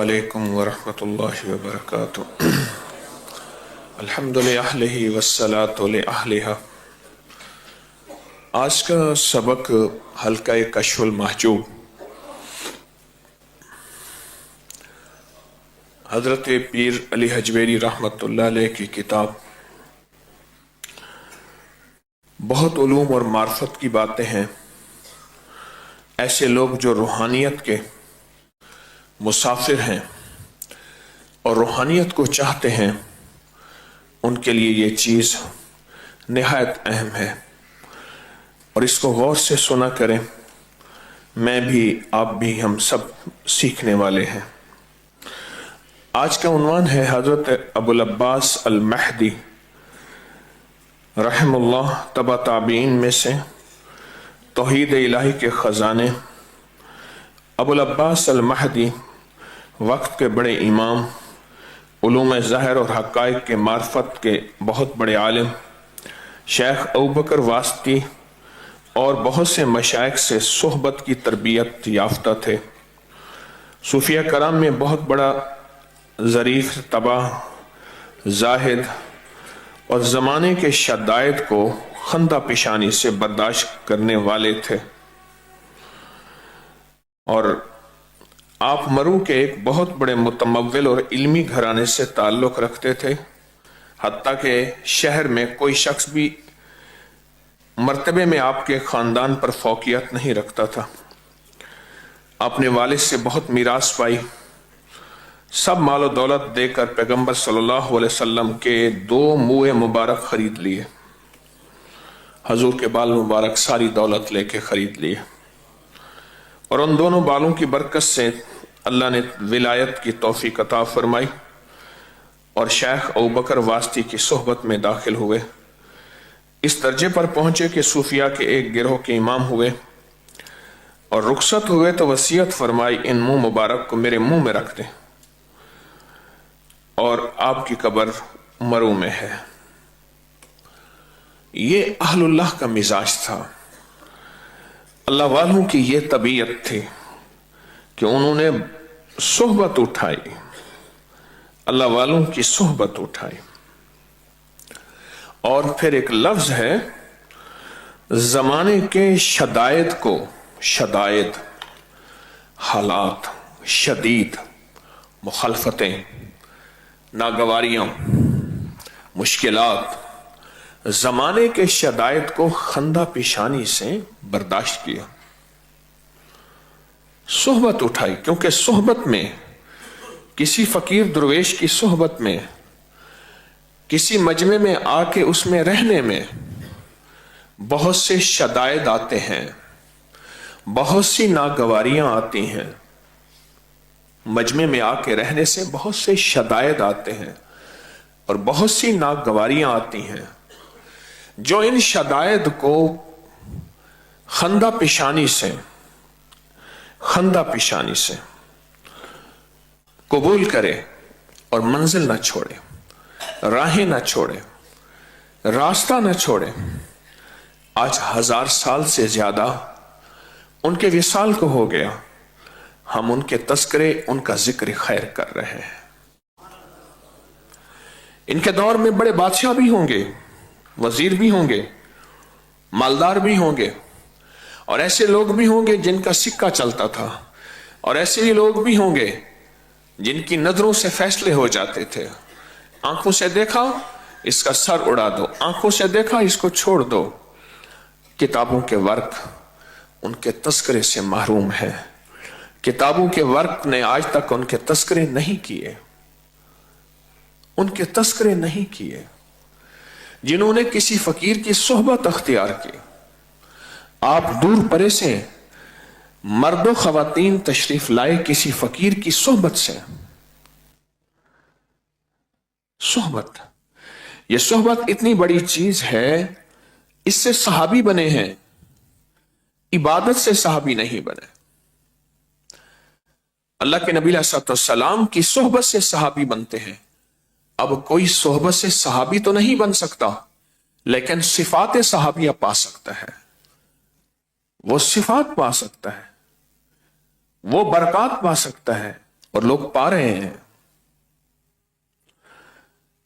علیکم ورحمۃ اللہ وبرکاتہ۔ الحمد للہ والصلاۃ لأہلہا۔ آج کا سبق حلقہ کشف المحجوب، حضرت پیر علی حجویری رحمۃ اللہ علیہ کی کتاب۔ بہت علوم اور معرفت کی باتیں ہیں۔ ایسے لوگ جو روحانیت کے مسافر ہیں اور روحانیت کو چاہتے ہیں، ان کے لیے یہ چیز نہایت اہم ہے، اور اس کو غور سے سنا کریں۔ میں بھی، آپ بھی، ہم سب سیکھنے والے ہیں۔ آج کا عنوان ہے حضرت ابو العباس المہدی رحم اللہ، تبع تابعین میں سے، توحید الہی کے خزانے۔ ابو العباس المہدی وقت کے بڑے امام، علوم ظاہر اور حقائق کے معرفت کے بہت بڑے عالم، شیخ ابوبکر واسطی اور بہت سے مشائخ سے صحبت کی تربیت یافتہ تھے۔ صوفیہ کرام میں بہت بڑا ظریف طبع، زاہد اور زمانے کے شدائد کو خندہ پیشانی سے برداشت کرنے والے تھے، اور آپ مرو کے ایک بہت بڑے متمول اور علمی گھرانے سے تعلق رکھتے تھے، حتیٰ کہ شہر میں کوئی شخص بھی مرتبے میں آپ کے خاندان پر فوقیت نہیں رکھتا تھا۔ اپنے والد سے بہت میراث پائی، سب مال و دولت دے کر پیغمبر صلی اللہ علیہ وسلم کے 2 منہ مبارک خرید لیے۔ حضور کے بال مبارک ساری دولت لے کے خرید لیے، اور ان دونوں بالوں کی برکت سے اللہ نے ولایت کی توفیق عطا فرمائی، اور شیخ ابوبکر واسطی کی صحبت میں داخل ہوئے۔ اس درجے پر پہنچے کہ صوفیہ کے ایک گروہ کے امام ہوئے، اور رخصت ہوئے تو وصیت فرمائی، ان منہ مبارک کو میرے منہ میں رکھ دیں، اور آپ کی قبر مرو میں ہے۔ یہ اہل اللہ کا مزاج تھا، اللہ والوں کی یہ طبیعت تھی کہ انہوں نے صحبت اٹھائی، اللہ والوں کی صحبت اٹھائی۔ اور پھر ایک لفظ ہے، زمانے کے شدائد کو، شدائد، حالات، شدید، مخالفتیں، ناگواریاں، مشکلات، زمانے کے شدائد کو خندہ پیشانی سے برداشت کیا، صحبت اٹھائی۔ کیونکہ صحبت میں، کسی فقیر درویش کی صحبت میں، کسی مجمع میں آ کے اس میں رہنے میں بہت سے شدائد آتے ہیں، بہت سی ناگواریاں آتی ہیں۔ مجمع میں آ کے رہنے سے بہت سے شدائد آتے ہیں اور بہت سی ناگواریاں آتی ہیں، جو ان شدائد کو خندہ پیشانی سے قبول کرے اور منزل نہ چھوڑے، راہیں نہ چھوڑے، راستہ نہ چھوڑے۔ آج 1000 سال سے زیادہ ان کے وصال کو ہو گیا، ہم ان کے تذکرے، ان کا ذکر خیر کر رہے ہیں۔ ان کے دور میں بڑے بادشاہ بھی ہوں گے، وزیر بھی ہوں گے، مالدار بھی ہوں گے، اور ایسے لوگ بھی ہوں گے جن کا سکہ چلتا تھا، اور ایسے ہی لوگ بھی ہوں گے جن کی نظروں سے فیصلے ہو جاتے تھے۔ آنکھوں سے دیکھا اس کا سر اڑا دو، آنکھوں سے دیکھا اس کو چھوڑ دو۔ کتابوں کے ورق ان کے تذکرے سے محروم ہے، کتابوں کے ورق نے آج تک ان کے تذکرے نہیں کیے، ان کے تذکرے نہیں کیے۔ جنہوں نے کسی فقیر کی صحبت اختیار کی، آپ دور پرے سے مرد و خواتین تشریف لائے کسی فقیر کی صحبت سے۔ صحبت، یہ صحبت اتنی بڑی چیز ہے، اس سے صحابی بنے ہیں، عبادت سے صحابی نہیں بنے۔ اللہ کے نبی علیہ السلام کی صحبت سے صحابی بنتے ہیں۔ اب کوئی صحبت سے صحابی تو نہیں بن سکتا، لیکن صفات صحابیہ پا سکتا ہے، وہ صفات پا سکتا ہے، وہ برکات پا سکتا ہے، اور لوگ پا رہے ہیں۔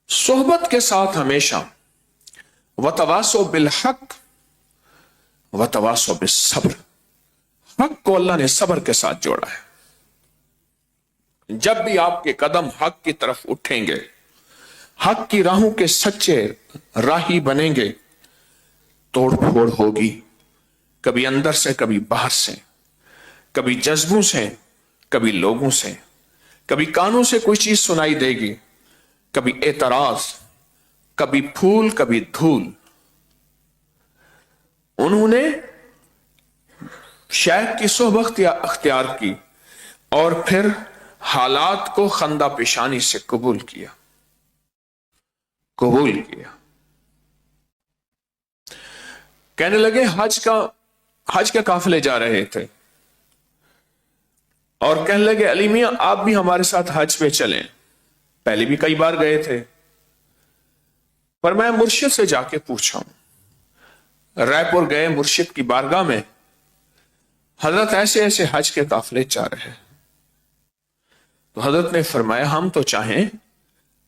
صحبت کے ساتھ ہمیشہ وتواصوا بالحق وتواصوا بالصبر، حق کو اللہ نے صبر کے ساتھ جوڑا ہے۔ جب بھی آپ کے قدم حق کی طرف اٹھیں گے، حق کی راہوں کے سچے راہی بنیں گے، توڑ پھوڑ ہوگی، کبھی اندر سے کبھی باہر سے، کبھی جذبوں سے کبھی لوگوں سے، کبھی کانوں سے کوئی چیز سنائی دے گی، کبھی اعتراض، کبھی پھول کبھی دھول۔ انہوں نے شیخ کی صحبت اختیار کی اور پھر حالات کو خندہ پیشانی سے قبول کیا۔ کہنے لگے حج کے قافلے جا رہے تھے اور کہنے لگے علی میاں آپ بھی ہمارے ساتھ حج پہ چلیں، پہلے بھی کئی بار گئے تھے، پر میں مرشد سے جا کے پوچھا ہوں۔ رائے پور گئے، مرشد کی بارگاہ میں حضرت ایسے ایسے حج کے قافلے جا رہے ہیں، تو حضرت نے فرمایا ہم تو چاہیں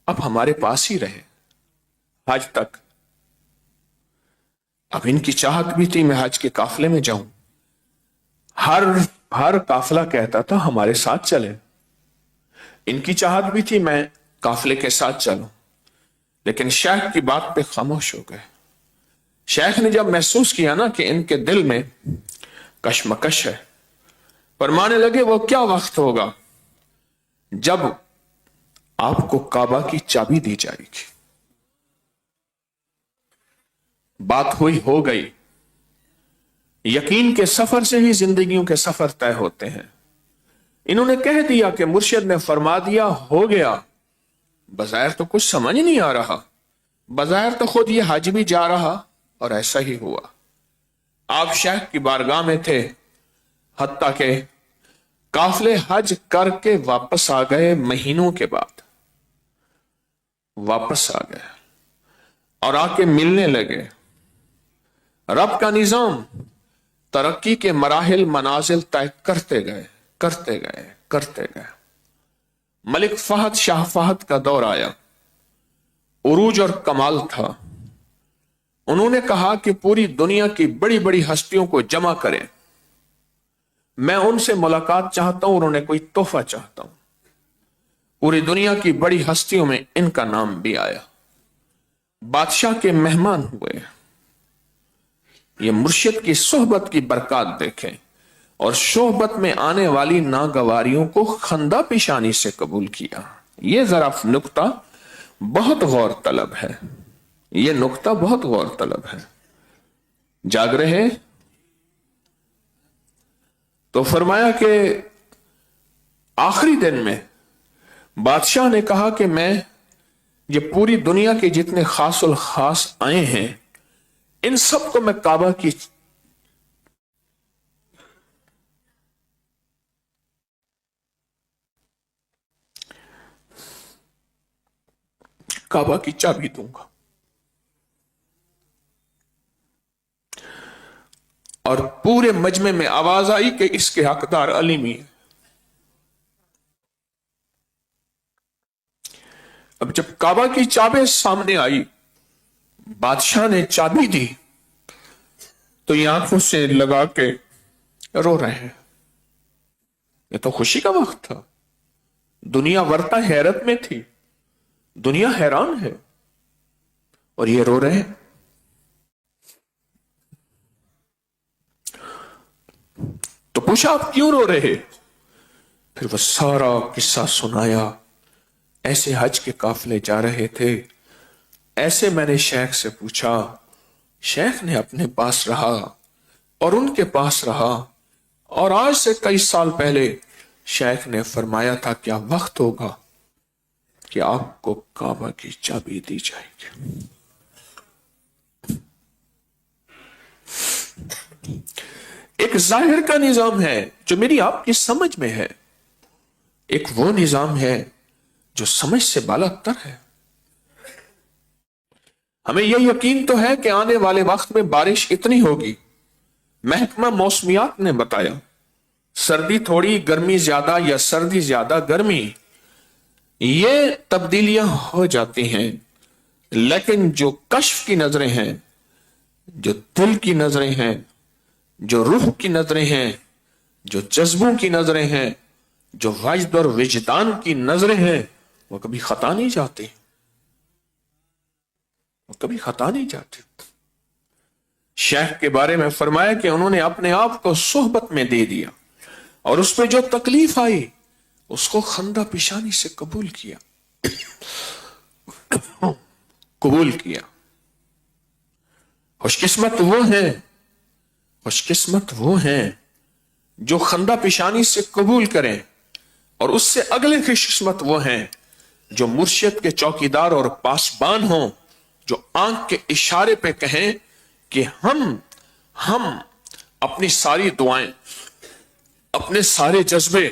اب ہمارے پاس ہی رہے حج تک۔ اب ان کی چاہت بھی تھی میں حج کے قافلے میں جاؤں، ہر قافلہ کہتا تھا ہمارے ساتھ چلیں، ان کی چاہت بھی تھی میں قافلے کے ساتھ چلوں، لیکن شیخ کی بات پہ خاموش ہو گئے۔ شیخ نے جب محسوس کیا نا کہ ان کے دل میں کشمکش ہے، فرمانے لگے وہ کیا وقت ہوگا جب آپ کو کعبہ کی چابی دی جائے گی۔ بات ہوئی ہو گئی، یقین کے سفر سے ہی زندگیوں کے سفر طے ہوتے ہیں۔ انہوں نے کہہ دیا کہ مرشد نے فرما دیا ہو گیا، بظاہر تو کچھ سمجھ نہیں آ رہا، بظاہر تو خود یہ حج بھی جا رہا، اور ایسا ہی ہوا۔ آپ شیخ کی بارگاہ میں تھے، حتیٰ کہ قافلے حج کر کے واپس آ گئے، مہینوں کے بعد واپس آ گئے اور آ کے ملنے لگے۔ رب کا نظام ترقی کے مراحل منازل طے کرتے گئے۔ ملک فہد شاہ فہد کا دور آیا، عروج اور کمال تھا۔ انہوں نے کہا کہ پوری دنیا کی بڑی بڑی ہستیوں کو جمع کریں، میں ان سے ملاقات چاہتا ہوں اور انہیں کوئی تحفہ چاہتا ہوں۔ پوری دنیا کی بڑی ہستیوں میں ان کا نام بھی آیا، بادشاہ کے مہمان ہوئے۔ یہ مرشد کی صحبت کی برکات دیکھیں، اور صحبت میں آنے والی ناگواریوں کو خندہ پیشانی سے قبول کیا۔ یہ ذرا نقطہ بہت غور طلب ہے، یہ نقطہ بہت غور طلب ہے۔ جاگ رہے تو فرمایا کہ آخری دن میں بادشاہ نے کہا کہ میں یہ پوری دنیا کے جتنے خاص الخاص آئے ہیں ان سب کو میں کعبہ کی چابی دوں گا، اور پورے مجمع میں آواز آئی کہ اس کے حقدار علی میاں۔ اب جب کعبہ کی چابی سامنے آئی، بادشاہ نے چابی دی تو یہ آنکھوں سے لگا کے رو رہے ہیں۔ یہ تو خوشی کا وقت تھا، دنیا ورتا حیرت میں تھی، دنیا حیران ہے، اور یہ رو رہے ہیں۔ تو پوچھا آپ کیوں رو رہے؟ پھر وہ سارا قصہ سنایا، ایسے حج کے قافلے جا رہے تھے، ایسے میں نے شیخ سے پوچھا، شیخ نے اپنے پاس رہا اور ان کے پاس رہا، اور آج سے کئی سال پہلے شیخ نے فرمایا تھا کیا وقت ہوگا کہ آپ کو کعبہ کی چابی دی جائے گی۔ ایک ظاہر کا نظام ہے جو میری آپ کی سمجھ میں ہے، ایک وہ نظام ہے جو سمجھ سے بالا تر ہے۔ ہمیں یہ یقین تو ہے کہ آنے والے وقت میں بارش اتنی ہوگی، محکمہ موسمیات نے بتایا सर्दी थोड़ी, गर्मी ज्यादा या सर्दी ज्यादा गर्मी, ये तब्दीलियां हो जाती हैं। लेकिन जो कश्फ की नजरें हैं, जो दिल की नजरें हैं, जो रूह की नजरें हैं, जो जज्बों की नजरें हैं, जो वजद और विजदान की नजरें हैं, वो कभी खता नहीं जाती, वो कभी खता नहीं जाती। शेख के बारे में फरमाया कि उन्होंने अपने आप को सोहबत में दे दिया और उस पर जो तकलीफ आई उसको खंदा पेशानी से कबूल किया, कबूल किया। खुशकिस्मत वो है, खुशकिस्मत वो हैं जो खंदा पेशानी से कबूल करें, और उससे अगले खुशकिस्मत वो हैं जो मुर्शिद के चौकीदार और पासबान हों, जो आंख के इशारे पे कहें कि हम अपनी सारी दुआएं, अपने सारे जज्बे,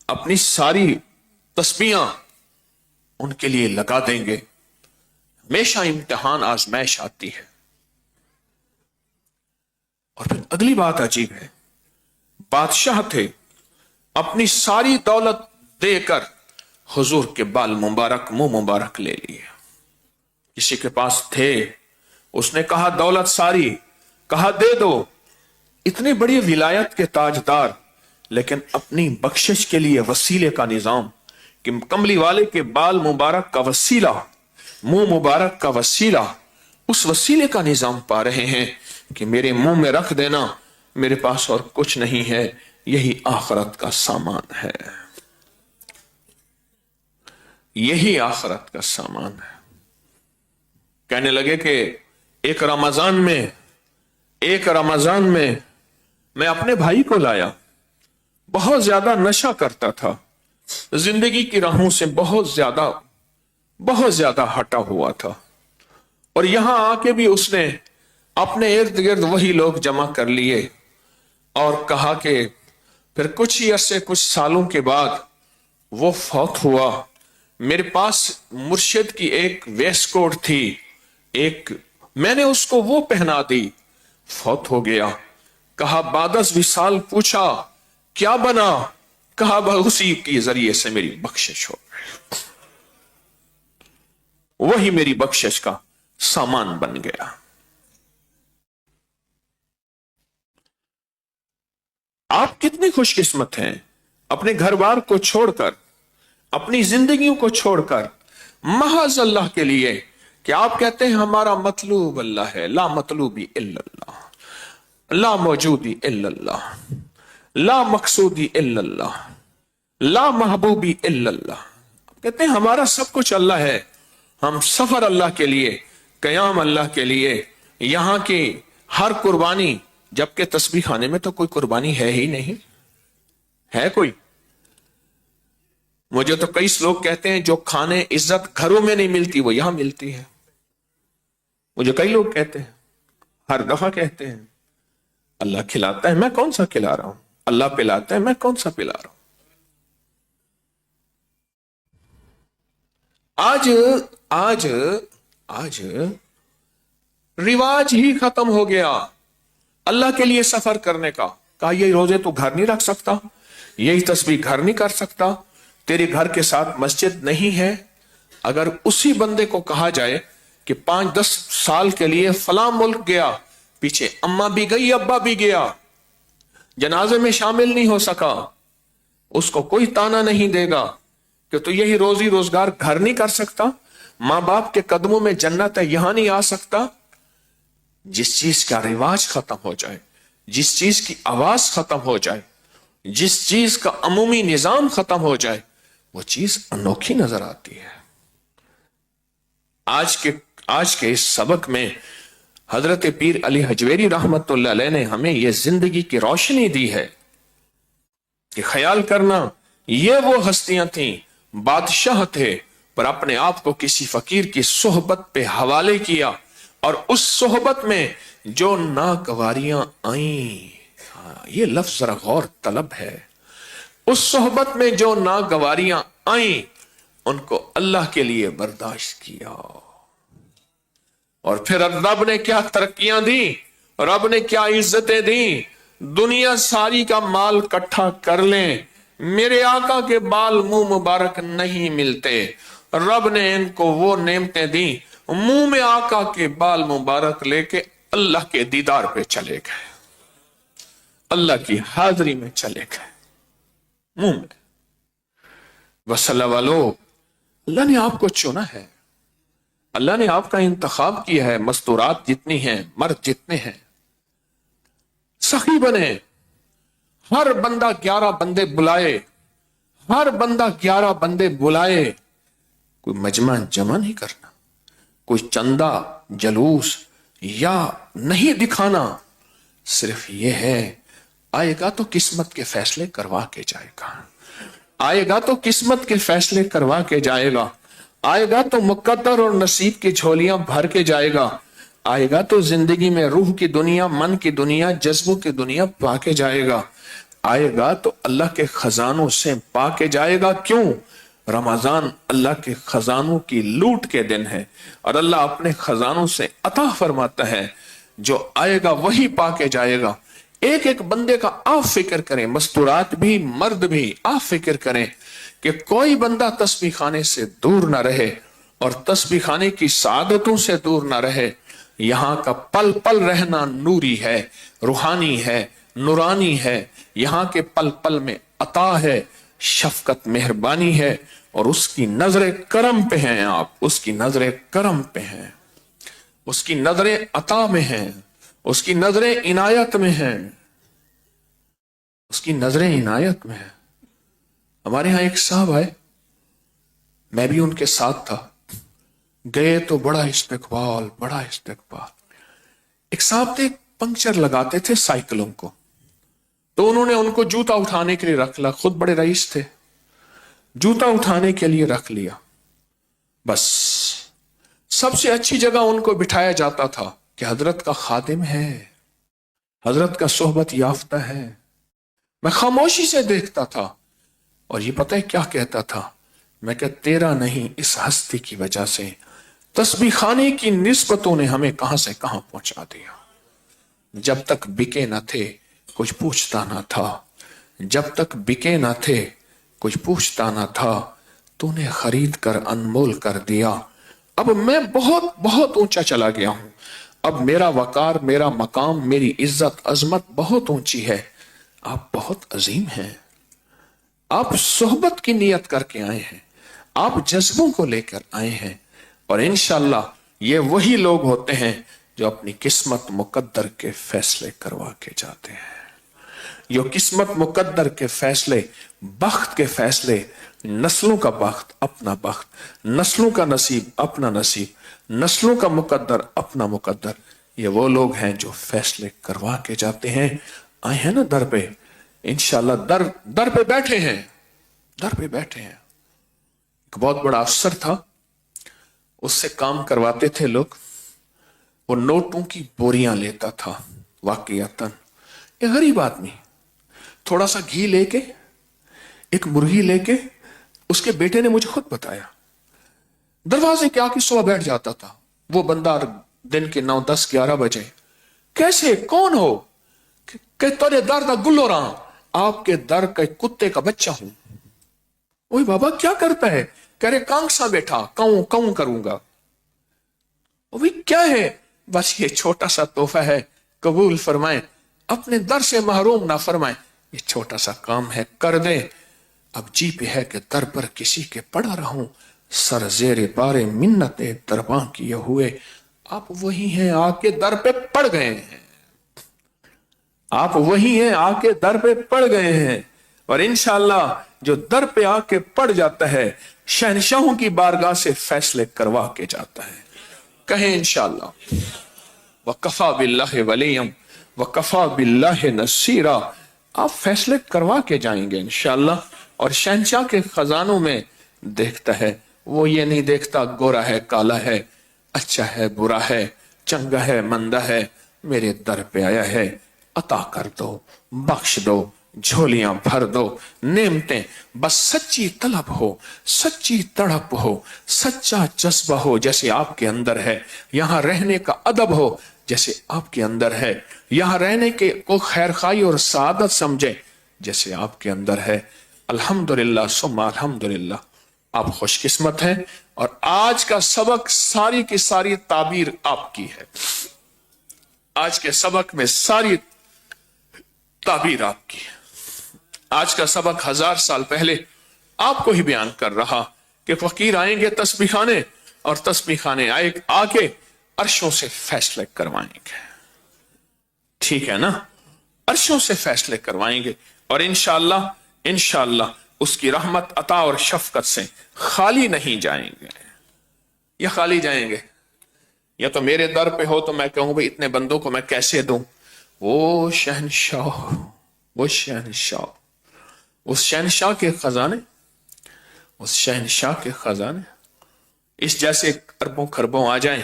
अपनी सारी तस्बीहां उनके लिए लगा देंगे। हमेशा इम्तिहान आजमाइश आती है। और फिर अगली बात अजीब है, बादशाह थे, अपनी सारी दौलत देकर हुजूर के बाल मुबारक, मुंह मुबारक ले लिए। किसी के पास थे, उसने कहा दौलत सारी, कहा दे दो। इतनी बड़ी विलायत के ताजदार, लेकिन अपनी बख्शिश के लिए वसीले का निजाम, कि कमली वाले के बाल मुबारक का वसीला, मुंह मुबारक का वसीला, उस वसीले का निजाम पा रहे हैं कि मेरे मुंह में रख देना, मेरे पास और कुछ नहीं है, यही आखिरत का सामान है, यही आखिरत का सामान है। कहने लगे कि एक रमजान में मैं अपने भाई को लाया, बहुत ज्यादा नशा करता था, जिंदगी की राहों से बहुत ज्यादा हटा हुआ था, और यहां आके भी उसने अपने इर्द गिर्द वही लोग जमा कर लिए और कहा कि फिर कुछ ही अरसे, कुछ सालों के बाद वो फौत हुआ। मेरे पास मुर्शिद की एक वेस्ट कोट थी, मैंने उसको वो पहना दी, फौत हो गया। कहा बादस विसाल, पूछा क्या बना, कहा उसी के जरिए से मेरी बख्शिश हो गई, वही मेरी बख्शिश का सामान बन गया। आप कितनी खुशकिस्मत हैं, अपने घर बार को छोड़कर, अपनी जिंदगियों को छोड़कर महज अल्लाह के लिए, कि आप कहते हैं हमारा मतलूब अल्लाह है, ला मतलूबी इल्लल्लाह, ला मौजूदी इल्लल्लाह, ला मकसूदी इल्लल्लाह, ला महबूबी इल्लल्लाह। आप कहते हैं हमारा सब कुछ अल्लाह है, हम सफर अल्लाह के लिए, कयाम अल्लाह के लिए, यहां की हर कुर्बानी, जबकि तस्बीह खाने में तो कोई कुर्बानी है ही नहीं, है कोई? मुझे तो कई लोग कहते हैं जो खाने इज्जत घरों में नहीं मिलती वो यहां मिलती है। मुझे कई लोग कहते हैं, हर दफा कहते हैं, अल्लाह खिलाता है, मैं कौन सा खिला रहा हूं, अल्लाह पिलाता है, मैं कौन सा पिला रहा हूं। आज रिवाज ही खत्म हो गया अल्लाह के लिए सफर करने का। कहा ये रोजे तो घर नहीं रख सकता, यही तस्बीह घर नहीं कर सकता, तेरे घर के साथ मस्जिद नहीं है। अगर उसी बंदे को कहा जाए कि 5-10 साल के लिए फलां मुल्क गया, पीछे अम्मा भी गई, अब्बा भी गया, जनाजे में शामिल नहीं हो सका, उसको कोई ताना नहीं देगा कि तो यही रोजी रोजगार घर नहीं कर सकता, मां बाप के कदमों में जन्नत है, यहां नहीं आ सकता। जिस चीज का रिवाज खत्म हो जाए, जिस चीज की आवाज खत्म हो जाए, जिस चीज का अमूमी निजाम खत्म हो जाए, वो चीज अनोखी नजर आती है। आज के इस सबक में हजरत पीर अली हजवेरी रहमतुल्लाह अलैह ने हमें यह जिंदगी की रोशनी दी है कि ख्याल करना, ये वो हस्तियां थीं, बादशाह थे, पर अपने आप को किसी फकीर की सोहबत पे हवाले किया, और उस सोहबत में जो नागवारियां आई, ये लफ्ज जरा गौर तलब है, उस सोहबत में जो नागवारियां आई उनको अल्लाह के लिए बर्दाश्त किया। और फिर रब ने क्या तरक्कियां दी, रब ने क्या इज्जतें दी, दुनिया सारी का माल इकट्ठा कर लें, मेरे आका के बाल मुंह मुबारक नहीं मिलते। रब ने इनको वो नेमतें दी, मुंह में आका के बाल मुबारक लेके अल्लाह के दीदार पे चले गए, अल्लाह की हाजिरी में चले गए, मुंह में। वसल्लम वालो, अल्लाह ने आपको चुना है, अल्लाह ने आपका इंतखाब किया है। मस्तूरात जितनी हैं, मर्द जितने हैं, सखी बने। हर बंदा 11 बंदे बुलाए, हर बंदा 11 बंदे बुलाए। कोई मजमा जमा नहीं करना, कोई चंदा जलूस या नहीं दिखाना, सिर्फ ये है आएगा तो किस्मत के फैसले करवा के जाएगा, आएगा तो किस्मत के फैसले करवा के जाएगा, आएगा तो मुकद्दर और नसीब की झोलियां भर के जाएगा, आएगा तो जिंदगी में रूह की दुनिया, मन की दुनिया, जज्बों की दुनिया पाके जाएगा, आएगा तो अल्लाह के खजानों से पाके जाएगा। क्यों? रमजान अल्लाह के खजानों की लूट के दिन है और अल्लाह अपने खजानों से अता फरमाता है, जो आएगा वही पाके जाएगा। एक एक बंदे का आप फिक्र करें, मस्तूरात भी मर्द भी आप फिक्र करें कि कोई बंदा तस्बीह खाने से दूर ना रहे और तस्बीह खाने की सादतों से दूर ना रहे। यहाँ का पल पल रहना नूरी है, रूहानी है, नूरानी है। यहाँ के पल पल में अता है, शफकत मेहरबानी है और उसकी नजरे करम पे हैं आप, उसकी नजरे करम पे हैं, उसकी नजरे अता में हैं, उसकी नजरे इनायत में हैं, उसकी नजरे इनायत में है। हमारे यहां एक साहब आए, मैं भी उनके साथ था, गए तो बड़ा इस्तकबाल, बड़ा इस्तकबाल। एक साहब थे, पंक्चर लगाते थे साइकिलों को, तो उन्होंने उनको जूता उठाने के लिए रख लिया। खुद बड़े रईस थे, जूता उठाने के लिए रख लिया। बस सबसे अच्छी जगह उनको बिठाया जाता था कि हजरत का खादिम है, हजरत का सोहबत याफ्ता है। मैं खामोशी से देखता था और ये पता है क्या कहता था? मैं क्या तेरा नहीं, इस हस्ती की वजह से तस्बीह खाने की निस्बतों ने हमें कहां से कहां पहुंचा दिया। जब तक बिके न थे कुछ पूछता ना था, जब तक बिके ना थे कुछ पूछता ना था, तूने खरीद कर अनमोल कर दिया। अब मैं बहुत बहुत ऊंचा चला गया हूं, अब मेरा वकार, मेरा मकाम, मेरी इज्जत अजमत बहुत ऊंची है। आप बहुत अजीम हैं, आप सोहबत की नियत करके आए हैं, आप जज्बों को लेकर आए हैं और इंशाअल्लाह ये वही लोग होते हैं जो अपनी किस्मत मुकद्दर के फैसले करवा के जाते हैं। जो किस्मत मुकद्दर के फैसले, बख्त के फैसले, नस्लों का बख्त अपना बख्त, नस्लों का नसीब अपना नसीब, नस्लों का मुकद्दर अपना मुकद्दर, ये वो लोग हैं जो फैसले करवा के जाते हैं। आए हैं ना दर पे, इंशाअल्लाह दर पे बैठे हैं, दर पे बैठे हैं। एक बहुत बड़ा अफसर था, उससे काम करवाते थे लोग, वो नोटों की बोरियां लेता था। वाकईतन एक गरीब आदमी, थोड़ा सा घी लेके, एक मुर्गी लेके, उसके बेटे ने मुझे खुद बताया, दरवाजे के आके सुबह बैठ जाता था वो बंदा दिन के 9, 10, 11 बजे। कैसे, कौन हो? कि तेरे दर दा गुल्लो रहा, आपके दर के कुत्ते का बच्चा हूं। ओए बाबा क्या करता है? कह रहे कांगसा बैठा, काऊ काऊ करूंगा। वो क्या है? बस ये छोटा सा तोहफा है, कबूल फरमाए, अपने दर से महरूम ना फरमाए, ये छोटा सा काम है, कर दे। अब जी पे है कि दर पर किसी के पड़ा रहूं, सर जेरे बारे मिन्नते दरबां किए हुए। आप वही हैं, आके दर पे पड़ गए हैं, आप वही हैं, आके दर पे पड़ गए हैं। और इंशाअल्लाह जो दर पे आके पड़ जाता है, शहनशाहों की बारगाह से फैसले करवा के जाता है। कहें इंशाअल्लाह, वकफा बिल्लाहि वलियम वकफा बिल्लाहि नसीरा। आप फैसले करवा के जाएंगे इंशाअल्लाह। और शहनशाह के खजानों में देखता है, वो ये नहीं देखता गोरा है काला है, अच्छा है बुरा है, चंगा है मंदा है, मेरे दर पे आया है, अता कर दो, बख्श दो, झोलियां भर दो, नेमतें। बस सच्ची तलब हो, सच्ची तड़प हो, सच्चा जज्बा हो, जैसे आपके अंदर है, यहां रहने का अदब हो, جیسے آپ کے اندر ہے، یہاں رہنے کے کو خیر خواہی اور سعادت سمجھے جیسے آپ کے اندر ہے۔ الحمدللہ ثم الحمدللہ، آپ خوش قسمت ہیں، اور آج کا سبق ساری کی ساری تعبیر آپ کی ہے۔ آج کے سبق میں ساری تعبیر آپ کی ہے۔ آج کا سبق 1000 سال پہلے آپ کو ہی بیان کر رہا کہ فقیر آئیں گے تسبیح خانے، اور تسبیح خانے آ کے عرشوں سے فیصلے کروائیں گے۔ ٹھیک ہے نا؟ عرشوں سے فیصلے کروائیں گے، اور انشاءاللہ اس کی رحمت عطا اور شفقت سے خالی نہیں جائیں گے۔ یا خالی جائیں گے؟ یا تو میرے در پہ ہو تو میں کہوں بھئی اتنے بندوں کو میں کیسے دوں؟ وہ شہنشاہ، وہ شہنشاہ، اس شہنشاہ کے خزانے، اس شہنشاہ کے خزانے اس جیسے اربوں خربوں آ جائیں،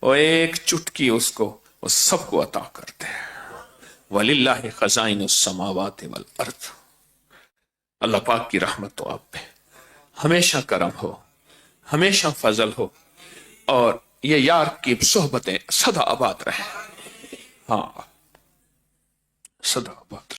اور ایک چٹکی اس کو وہ سب کو عطا کرتے ہیں۔ وَلِلَّهِ خَزَائِنُ السَّمَاوَاتِ وَالْأَرْضِ۔ اللہ پاک کی رحمت تو آپ پہ ہمیشہ کرم ہو، ہمیشہ فضل ہو، اور یہ یار کی صحبتیں سدا آباد رہیں۔ ہاں، سدا آباد رہیں۔